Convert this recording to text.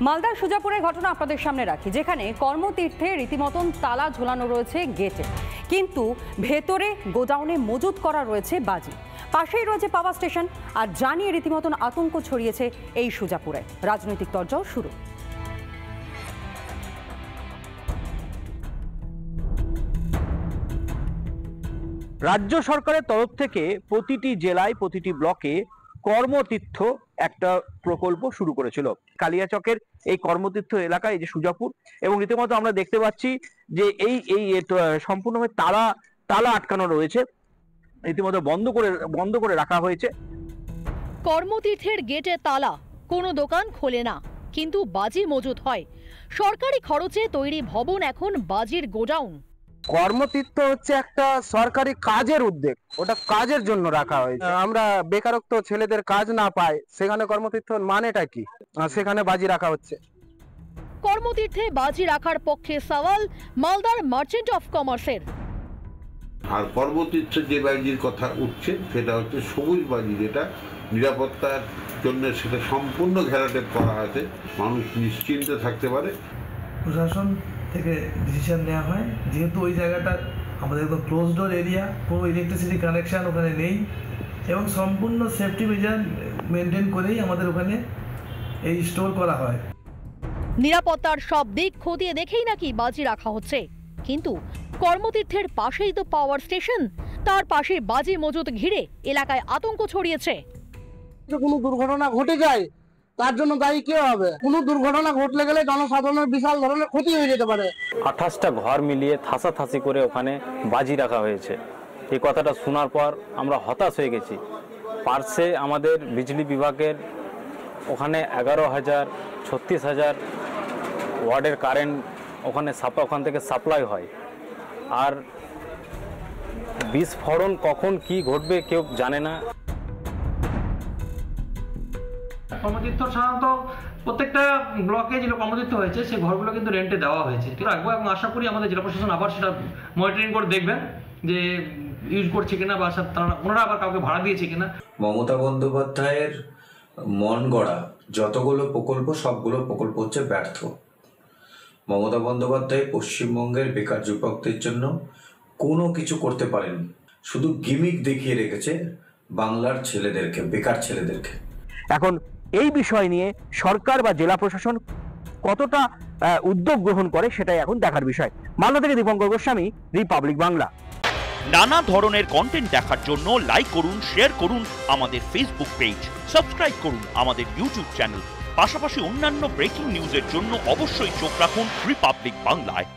মালদার সুজাপুরের ঘটনা আপনাদের সামনে রাখি, যেখানে কর্মতীর্থে রীতিমতন তালা ঝোলানো রয়েছে গেটে, কিন্তু ভেতরে গোডাউনে মজুত করা রয়েছে বাজি। পাশেই রয়েছে পাওয়ার স্টেশন, আর জানিয়ে রীতিমতন আতঙ্ক ছড়িয়েছে এই সুজাপুরে। রাজনৈতিক তরজাও শুরু। রাজ্য সরকারের তরফ থেকে প্রতিটি জেলায় প্রতিটি ব্লকে কর্মতীর্থ একটা প্রকল্প শুরু করেছিল। কালিয়াচকের এই কর্মতীর্থ এলাকায়, এই যে সুজাপুর, এবং রীতিমতো আমরা দেখতে পাচ্ছি যে এই সম্পূর্ণভাবে তালা আটকানো রয়েছে, রীতিমতো বন্ধ করে রাখা হয়েছে। কর্মতীর্থের গেটে তালা, কোনো দোকান খোলে না, কিন্তু বাজি মজুত হয়। সরকারি খরচে তৈরি ভবন এখন বাজির গোডাউন। কর্মতীর্থ হচ্ছে একটা সরকারি কাজের উদ্যোগ, ওটা কাজের জন্য রাখা হয়েছে। আমরা বেকারত্ব ছেলেদের কাজ না পায়, সেখানে কর্মতীর্থ মানেটা কি? সেখানে বাজি রাখা হচ্ছে। কর্মতীর্থে বাজি রাখার পক্ষে সওয়াল মালদার মার্চেন্ট অফ কমার্সের। আর কর্মতীর্থে যে বাজির কথা উঠছে সেটা হচ্ছে সবুজ বাজি, যেটা নিরাপত্তার জন্য সেটা সম্পূর্ণ ঘেরাটেপ করা হয়েছে, মানুষ নিশ্চিন্তে থাকতে পারে। প্রশাসন থেকে ডিসিশন নেওয়া হয়, যেহেতু ওই জায়গাটা আমাদের একদম ক্লোজ ডোর এরিয়া, কোনো ইলেকট্রিসিটি কানেকশান ওখানে নেই, এবং সম্পূর্ণ সেফটি মেজার মেনটেন করেই আমাদের ওখানে এই স্টোর করা হয়। নিরাপত্তার সব দিক খতিয়ে দেখেই নাকি বাজি রাখা হচ্ছে, কিন্তু কর্মতীর্থের পাশেই তো পাওয়ার স্টেশন, তার পাশে বাজি মজুত ঘিরে এলাকায় আতঙ্ক ছড়িয়েছে। কোনো দুর্ঘটনা ঘটে যায়, তার জন্য দায়ী কে হবে? কোনো দুর্ঘটনা ঘটলে গেলে জনসাধারণের বিশাল ধরনের ক্ষতি হয়ে যেতে পারে। 28টা ঘর মিলিয়ে থাসাথাসি করে ওখানে বাজি রাখা হয়েছে। এই কথাটা শোনার পর আমরা হতাশ হয়ে গেছি। পার্শ্বে আমাদের বিজলি বিভাগের ওখানে 11,000 36,000 ওয়ার্ডের কারেন্ট ওখান থেকে সাপ্লাই হয়, আর বিস্ফোরণ কখন কি ঘটবে কেউ জানে না। কর্মতীর্থ সাধারণত প্রত্যেকটা ব্লকে যে কর্মতীর্থ হয়েছে সেই ঘরগুলো কিন্তু রেন্টে দেওয়া হয়েছে, ঠিক রাখবো, এবং আশা করি আমাদের জেলা প্রশাসন আবার সেটা মনিটরিং করে দেখবেন যে ইউজ করছে কিনা, বা ওনারা আবার কাউকে ভাড়া দিয়েছে কিনা। মমতা বন্দ্যোপাধ্যায়ের মন গড়া যতগুলো প্রকল্প, সবগুলো প্রকল্প হচ্ছে ব্যর্থ। মমতা বন্দ্যোপাধ্যায় পশ্চিমবঙ্গের বেকার যুবকদের জন্য কোনো কিছু করতে পারেনি, শুধু গিমিক দেখিয়ে রেখেছে বাংলার ছেলেদেরকে, বেকার ছেলেদেরকে। এখন এই বিষয় নিয়ে সরকার বা জেলা প্রশাসন কতটা উদ্যোগ গ্রহণ করে সেটাই এখন দেখার বিষয়। মালদা থেকে দীপঙ্কর গোস্বামী, রিপাবলিক বাংলা। নানা ধরনের কন্টেন্ট দেখার জন্য লাইক করুন, শেয়ার করুন আমাদের ফেসবুক পেজ, সাবস্ক্রাইব করুন আমাদের ইউটিউব চ্যানেল। পাশাপাশি অন্যান্য ব্রেকিং নিউজের জন্য অবশ্যই চোখ রাখুন রিপাবলিক বাংলায়।